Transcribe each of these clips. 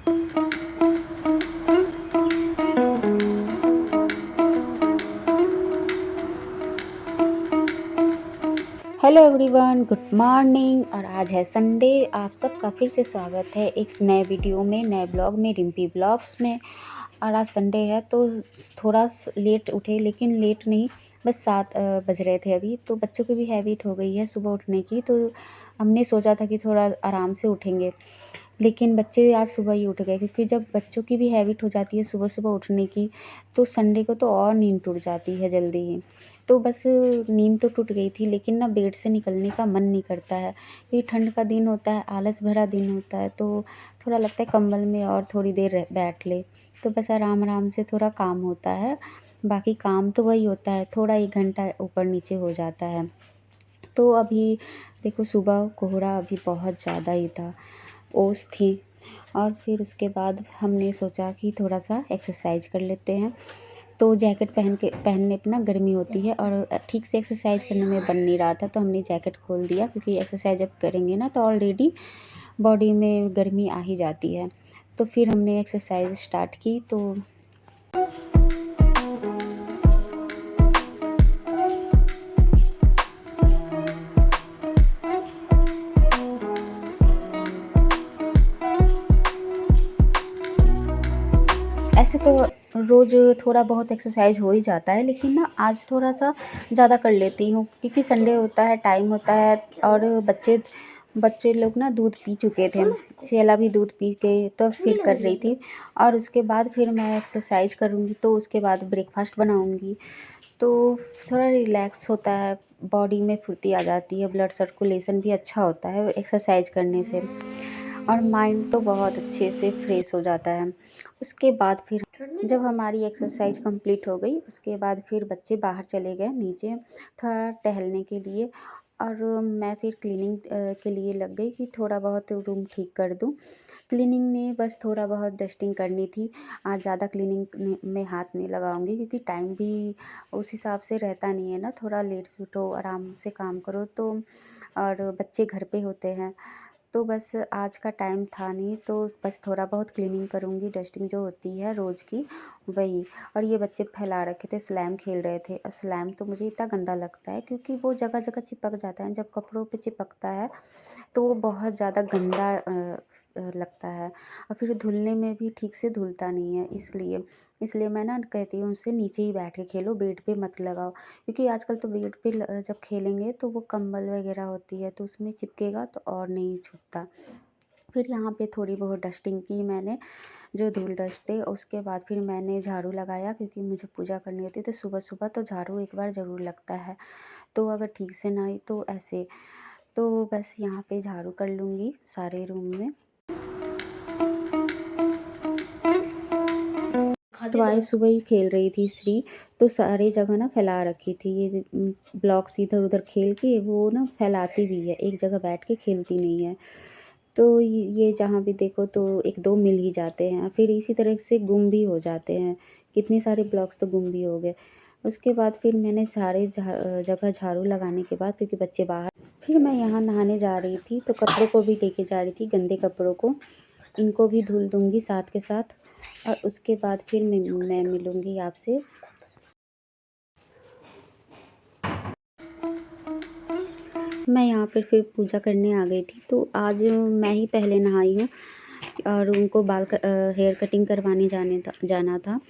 Hello everyone, good morning. और आज है संडे। आप सबका फिर से स्वागत है एक नए वीडियो में, नए ब्लॉग में, रिम्पी ब्लॉग्स में। और आज संडे है तो थोड़ा लेट उठे, लेकिन लेट नहीं, बस 7 बज रहे थे अभी। तो बच्चों की भी हैबिट हो गई है सुबह उठने की, तो हमने सोचा था कि थोड़ा आराम से उठेंगे, लेकिन बच्चे आज सुबह ही उठ गए। क्योंकि जब बच्चों की भी हैबिट हो जाती है सुबह सुबह उठने की, तो संडे को तो और नींद टूट जाती है जल्दी ही। तो बस नींद तो टूट गई थी, लेकिन ना बेड से निकलने का मन नहीं करता है। ये ठंड का दिन होता है, आलस भरा दिन होता है, तो थोड़ा लगता है कंबल में और थोड़ी देर बैठ ले। तो बस आराम आराम से थोड़ा काम होता है, बाकी काम तो वही होता है, थोड़ा 1 घंटा ऊपर नीचे हो जाता है। तो अभी देखो, सुबह कोहरा अभी बहुत ज़्यादा ही था, ओस थी। और फिर उसके बाद हमने सोचा कि थोड़ा सा एक्सरसाइज कर लेते हैं। तो जैकेट पहनने पे ना गर्मी होती है, और ठीक से एक्सरसाइज करने में बन नहीं रहा था, तो हमने जैकेट खोल दिया। क्योंकि एक्सरसाइज जब करेंगे ना, तो ऑलरेडी बॉडी में गर्मी आ ही जाती है। तो फिर हमने एक्सरसाइज स्टार्ट की। तो ऐसे तो रोज़ थोड़ा बहुत एक्सरसाइज हो ही जाता है, लेकिन ना आज थोड़ा सा ज़्यादा कर लेती हूँ, क्योंकि संडे होता है, टाइम होता है। और बच्चे बच्चे लोग ना दूध पी चुके थे, सेला भी दूध पी के तो फिर कर रही थी। और उसके बाद फिर मैं एक्सरसाइज करूँगी, तो उसके बाद ब्रेकफास्ट बनाऊँगी। तो थोड़ा रिलैक्स होता है, बॉडी में फुर्ती आ जाती है, ब्लड सर्कुलेशन भी अच्छा होता है एक्सरसाइज करने से। और माइंड तो बहुत अच्छे से फ्रेश हो जाता है। उसके बाद फिर जब हमारी एक्सरसाइज कंप्लीट हो गई, उसके बाद फिर बच्चे बाहर चले गए नीचे थोड़ा टहलने के लिए। और मैं फिर क्लीनिंग के लिए लग गई कि थोड़ा बहुत रूम ठीक कर दूँ। क्लीनिंग में बस थोड़ा बहुत डस्टिंग करनी थी। आज ज़्यादा क्लीनिंग में हाथ नहीं लगाऊंगी, क्योंकि टाइम भी उस हिसाब से रहता नहीं है ना, थोड़ा लेट से उठो, आराम से काम करो। तो और बच्चे घर पे होते हैं, तो बस आज का टाइम था नहीं, तो बस थोड़ा बहुत क्लीनिंग करूँगी, डस्टिंग जो होती है रोज़ की, वही। और ये बच्चे फैला रखे थे, स्लैम खेल रहे थे। और स्लैम तो मुझे इतना गंदा लगता है, क्योंकि वो जगह जगह चिपक जाता है। जब कपड़ों पे चिपकता है तो वो बहुत ज़्यादा गंदा लगता है, और फिर धुलने में भी ठीक से धुलता नहीं है। इसलिए मैं ना कहती हूँ उससे नीचे ही बैठ के खेलो, बेड पे मत लगाओ। क्योंकि आजकल तो बेड पे जब खेलेंगे तो वो कंबल वगैरह होती है, तो उसमें चिपकेगा तो और नहीं छूटता। फिर यहाँ पे थोड़ी बहुत डस्टिंग की मैंने, जो धूल डस्ट थे। उसके बाद फिर मैंने झाड़ू लगाया, क्योंकि मुझे पूजा करनी होती है, तो सुबह सुबह तो झाड़ू एक बार ज़रूर लगता है। तो अगर ठीक से ना आई तो ऐसे, तो बस यहाँ पे झाड़ू कर लूँगी सारे रूम में। तो आज सुबह ही खेल रही थी श्री, तो सारी जगह ना फैला रखी थी ये ब्लॉक्स, इधर उधर खेल के वो ना फैलाती भी है, एक जगह बैठ के खेलती नहीं है। तो ये जहाँ भी देखो तो एक दो मिल ही जाते हैं, फिर इसी तरह से गुम भी हो जाते हैं। कितने सारे ब्लॉक्स तो गुम भी हो गए। उसके बाद फिर मैंने सारे जगह झाड़ू लगाने के बाद, क्योंकि बच्चे बाहर, फिर मैं यहाँ नहाने जा रही थी, तो कपड़ों को भी लेके जा रही थी, गंदे कपड़ों को, इनको भी धुल दूँगी साथ के साथ। और उसके बाद फिर मैं मिलूँगी आपसे। मैं यहाँ पर फिर पूजा करने आ गई थी, तो आज मैं ही पहले नहाई हूँ। और उनको हेयर कटिंग करवाने जाना था,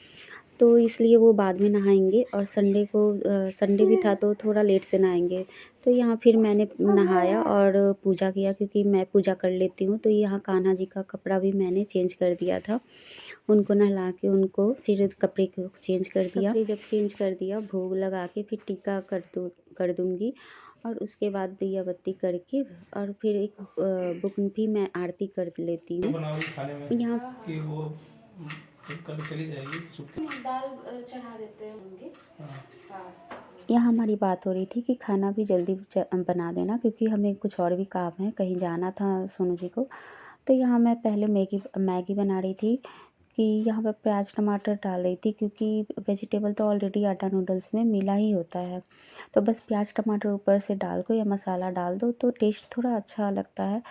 तो इसलिए वो बाद में नहाएंगे। और संडे भी था, तो थोड़ा लेट से नहाएंगे। तो यहाँ फिर मैंने नहाया और पूजा किया, क्योंकि मैं पूजा कर लेती हूँ। तो यहाँ कान्हा जी का कपड़ा भी मैंने चेंज कर दिया था, उनको नहला के उनको फिर कपड़े को चेंज कर दिया। कपड़े जब चेंज कर दिया, भोग लगा के फिर टीका कर दूँगी। और उसके बाद दिया बत्ती करके, और फिर एक बुक भी मैं आरती कर लेती हूँ यहाँ। कि वो कल चली जाएगी, दाल चढ़ा देते हैं होंगे। हाँ। यहाँ हमारी बात हो रही थी कि खाना भी जल्दी बना देना, क्योंकि हमें कुछ और भी काम है, कहीं जाना था सोनू जी को। तो यहाँ मैं पहले मैगी बना रही थी, कि यहाँ पर प्याज टमाटर डाल रही थी, क्योंकि वेजिटेबल तो ऑलरेडी आटा नूडल्स में मिला ही होता है। तो बस प्याज टमाटर ऊपर से डाल को या मसाला डाल दो, तो टेस्ट थोड़ा अच्छा लगता है।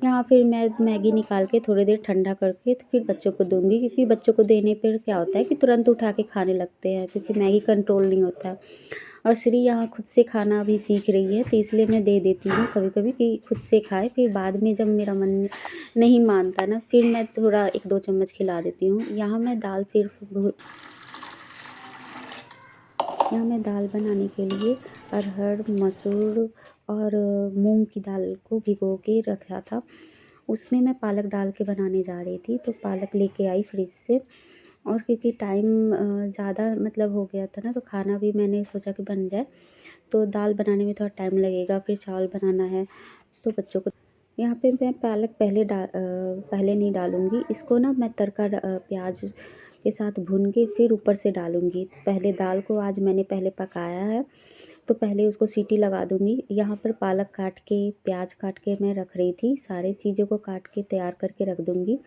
यहाँ फिर मैं मैगी निकाल के थोड़ी देर ठंडा करके तो फिर बच्चों को दूँगी, क्योंकि बच्चों को देने पर क्या होता है कि तुरंत उठा के खाने लगते हैं, क्योंकि मैगी कंट्रोल नहीं होता है। और श्री यहाँ खुद से खाना अभी सीख रही है, तो इसलिए मैं दे देती हूँ कभी-कभी कि खुद से खाए, फिर बाद में जब मेरा मन नहीं मानता ना, फिर मैं थोड़ा 1-2 चम्मच खिला देती हूँ। यहाँ मैं दाल बनाने के लिए अरहर, मसूर और मूंग की दाल को भिगो के रखा था। उसमें मैं पालक डाल के बनाने जा रही थी, तो पालक लेके आई फ्रिज से। और क्योंकि टाइम ज़्यादा मतलब हो गया था ना, तो खाना भी मैंने सोचा कि बन जाए, तो दाल बनाने में थोड़ा टाइम लगेगा, फिर चावल बनाना है, तो बच्चों को यहाँ पे मैं पालक पहले नहीं डालूँगी, इसको ना मैं प्याज के साथ भून के फिर ऊपर से डालूँगी। पहले दाल को आज मैंने पहले पकाया है, तो पहले उसको सीटी लगा दूँगी। यहाँ पर पालक काट के, प्याज काट के मैं रख रही थी, सारी चीज़ों को काट के तैयार करके रख दूँगी।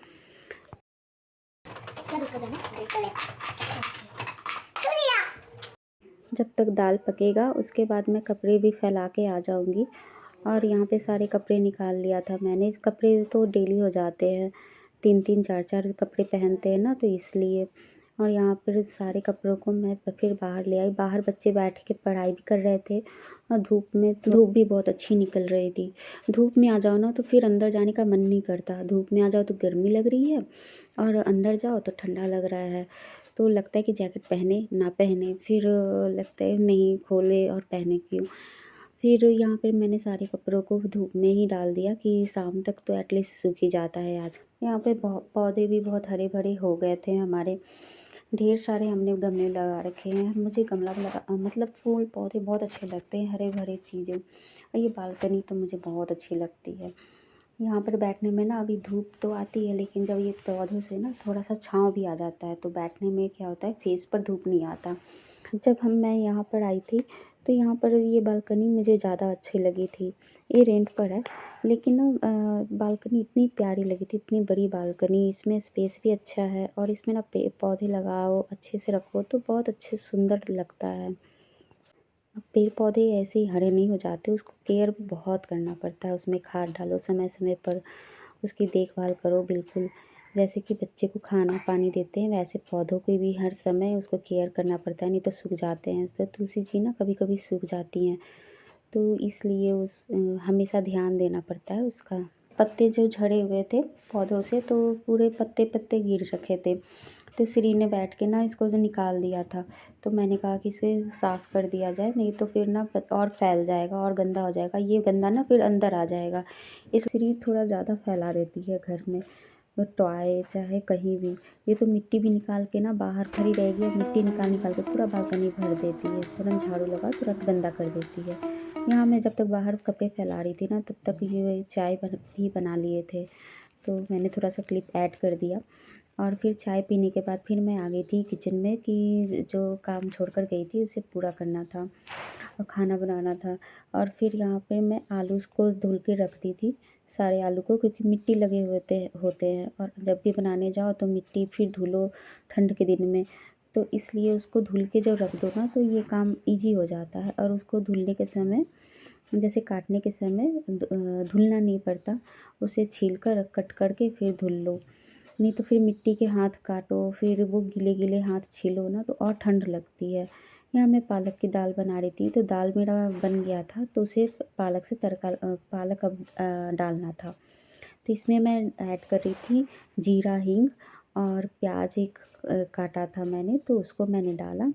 जब तक दाल पकेगा उसके बाद मैं कपड़े भी फैला के आ जाऊँगी। और यहाँ पे सारे कपड़े निकाल लिया था मैंने। कपड़े तो डेली हो जाते हैं, 3-3 4-4 कपड़े पहनते हैं ना, तो इसलिए। और यहाँ पर सारे कपड़ों को मैं फिर बाहर ले आई। बाहर बच्चे बैठ के पढ़ाई भी कर रहे थे, और धूप भी बहुत अच्छी निकल रही थी। धूप में आ जाओ ना तो फिर अंदर जाने का मन नहीं करता। धूप में आ जाओ तो गर्मी लग रही है, और अंदर जाओ तो ठंडा लग रहा है। तो लगता है कि जैकेट पहने ना पहने, फिर लगता है नहीं खोले और पहने क्यों। फिर यहाँ पर मैंने सारे कपड़ों को धूप में ही डाल दिया कि शाम तक तो एटलीस्ट सूख ही जाता है आज। यहाँ पे पौधे भी बहुत हरे भरे हो गए थे हमारे। ढेर सारे हमने गमले लगा रखे हैं। मुझे गमला मतलब फूल पौधे बहुत अच्छे लगते हैं, हरे भरे चीज़ें। और ये बालकनी तो मुझे बहुत अच्छी लगती है। यहाँ पर बैठने में ना अभी धूप तो आती है, लेकिन जब ये पौधों से ना थोड़ा सा छाँव भी आ जाता है, तो बैठने में क्या होता है, फेस पर धूप नहीं आता। जब मैं यहाँ पर आई थी, तो यहाँ पर ये बालकनी मुझे ज़्यादा अच्छी लगी थी। ये रेंट पर है, लेकिन ना बालकनी इतनी प्यारी लगी थी, इतनी बड़ी बालकनी, इसमें स्पेस भी अच्छा है, और इसमें ना पौधे लगाओ, अच्छे से रखो तो बहुत अच्छे सुंदर लगता है। पेड़ पौधे ऐसे ही हरे नहीं हो जाते, उसको केयर भी बहुत करना पड़ता है। उसमें खाद डालो समय समय पर, उसकी देखभाल करो बिल्कुल। जैसे कि बच्चे को खाना पानी देते हैं, वैसे पौधों की भी हर समय उसको केयर करना पड़ता है, नहीं तो सूख जाते हैं। तो तुलसी जी ना कभी कभी सूख जाती हैं, तो इसलिए हमेशा ध्यान देना पड़ता है उसका। पत्ते जो झड़े हुए थे पौधों से, तो पूरे पत्ते पत्ते गिर रखे थे, तो श्री ने बैठ के ना इसको जो निकाल दिया था। तो मैंने कहा कि इसे साफ़ कर दिया जाए, नहीं तो फिर ना और फैल जाएगा और गंदा हो जाएगा। ये गंदा ना फिर अंदर आ जाएगा। इस श्री थोड़ा ज़्यादा फैला देती है घर में, वो टॉय चाहे कहीं भी। ये तो मिट्टी भी निकाल के ना बाहर खड़ी रहेगी, और मिट्टी निकाल निकाल के पूरा बालकनी भर देती है। तुरंत झाड़ू लगा तुरंत गंदा कर देती है। यहाँ मैं जब तक बाहर कपड़े फैला रही थी ना, तब तक ये चाय भी बना लिए थे, तो मैंने थोड़ा सा क्लिप ऐड कर दिया। और फिर चाय पीने के बाद फिर मैं आ गई थी किचन में, कि जो काम छोड़ कर गई थी उसे पूरा करना था और खाना बनाना था। और फिर यहाँ पे मैं आलू को धुल के रखती थी, सारे आलू को, क्योंकि मिट्टी लगे होते हैं, और जब भी बनाने जाओ तो मिट्टी फिर धुलो ठंड के दिन में। तो इसलिए उसको धुल के जब रख दो ना, तो ये काम ईजी हो जाता है। और उसको धुलने के समय, जैसे काटने के समय धुलना नहीं पड़ता, उसे छील कर कट करके फिर धुल लो। नहीं तो फिर मिट्टी के हाथ काटो, फिर वो गीले गीले हाथ छीलो ना, तो और ठंड लगती है। यहाँ मैं पालक की दाल बना रही थी, तो दाल मेरा बन गया था, तो उसे पालक अब डालना था। तो इसमें मैं ऐड कर रही थी जीरा, हींग और प्याज एक काटा था मैंने, तो उसको मैंने डाला।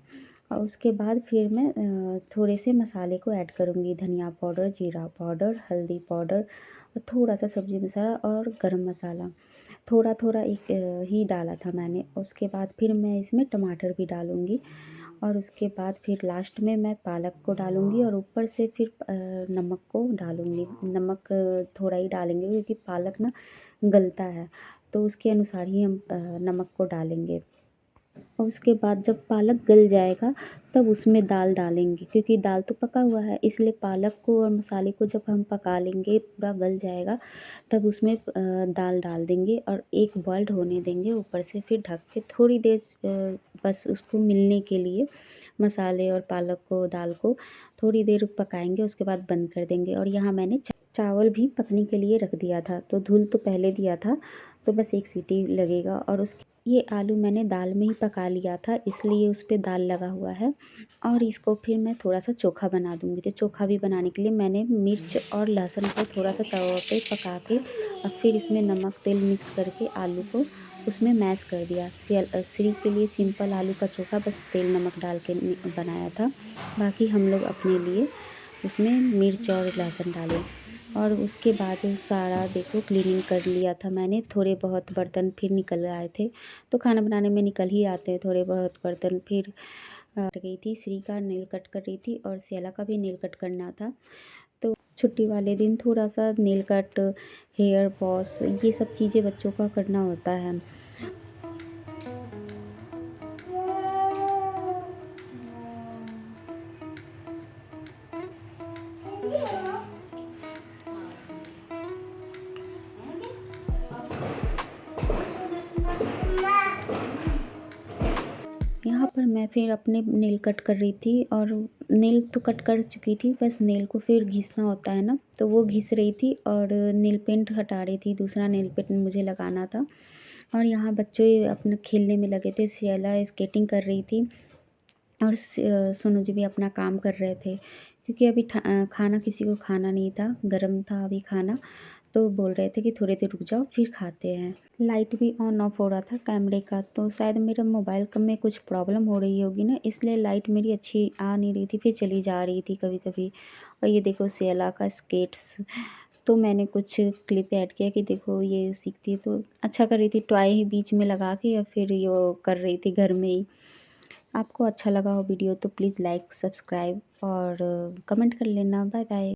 और उसके बाद फिर मैं थोड़े से मसाले को ऐड करूँगी, धनिया पाउडर, जीरा पाउडर, हल्दी पाउडर, और थोड़ा सा सब्ज़ी मसाला और गरम मसाला, थोड़ा थोड़ा एक ही डाला था मैंने। उसके बाद फिर मैं इसमें टमाटर भी डालूँगी, और उसके बाद फिर लास्ट में मैं पालक को डालूँगी, और ऊपर से फिर नमक को डालूँगी। नमक थोड़ा ही डालेंगे, क्योंकि पालक ना गलता है, तो उसके अनुसार ही हम नमक को डालेंगे। और उसके बाद जब पालक गल जाएगा, तब उसमें दाल डालेंगे, क्योंकि दाल तो पका हुआ है, इसलिए पालक को और मसाले को जब हम पका लेंगे, पूरा गल जाएगा, तब उसमें दाल डाल देंगे और एक बॉइल्ड होने देंगे ऊपर से। फिर ढक के थोड़ी देर बस उसको मिलने के लिए, मसाले और पालक को, दाल को थोड़ी देर पकाएंगे, उसके बाद बंद कर देंगे। और यहाँ मैंने चावल भी पकने के लिए रख दिया था, तो धुल तो पहले दिया था, तो बस 1 सीटी लगेगा। और उस ये आलू मैंने दाल में ही पका लिया था, इसलिए उस पे दाल लगा हुआ है। और इसको फिर मैं थोड़ा-सा चोखा बना दूँगी। तो चोखा भी बनाने के लिए मैंने मिर्च और लहसुन को थोड़ा-सा तवा पे पका के और फिर इसमें नमक, तेल मिक्स करके आलू को उसमें मैश कर दिया। श्री के लिए सिंपल आलू का चोखा बस तेल नमक डाल के बनाया था। बाकी हम लोग अपने लिए उसमें मिर्च और लहसुन डाले। और उसके बाद सारा देखो क्लीनिंग कर लिया था मैंने। थोड़े बहुत बर्तन फिर निकल आए थे, तो खाना बनाने में निकल ही आते हैं थोड़े बहुत बर्तन। फिर गई थी, श्री का नेल कट कर रही थी और सियाला का भी नेल कट करना था। तो छुट्टी वाले दिन थोड़ा-सा नेल कट, हेयर वॉश ये सब चीज़ें बच्चों का करना होता है। यहाँ पर मैं फिर अपने नेल कट कर रही थी और नेल तो कट कर चुकी थी, बस नेल को फिर घिसना होता है ना, तो वो घिस रही थी और नेल पेंट हटा रही थी, दूसरा नेल पेंट मुझे लगाना था। और यहाँ बच्चे अपना खेलने में लगे थे, सियाला स्केटिंग कर रही थी और सोनू जी भी अपना काम कर रहे थे, क्योंकि अभी खाना किसी को खाना नहीं था, गरम था अभी खाना। तो बोल रहे थे कि थोड़ी देर रुक जाओ फिर खाते हैं। लाइट भी ऑन ऑफ हो रहा था कैमरे का, तो शायद मेरा मोबाइल का में कुछ प्रॉब्लम हो रही होगी ना, इसलिए लाइट मेरी अच्छी आ नहीं रही थी, फिर चली जा रही थी कभी-कभी। और ये देखो सियाला का स्केट्स, तो मैंने कुछ क्लिप ऐड किया कि देखो ये सीखती है तो अच्छा कर रही थी, टॉय ही बीच में लगा के या फिर ये वो कर रही थी घर में ही। आपको अच्छा लगा हो वीडियो तो प्लीज़ लाइक, सब्सक्राइब और कमेंट कर लेना। Bye bye.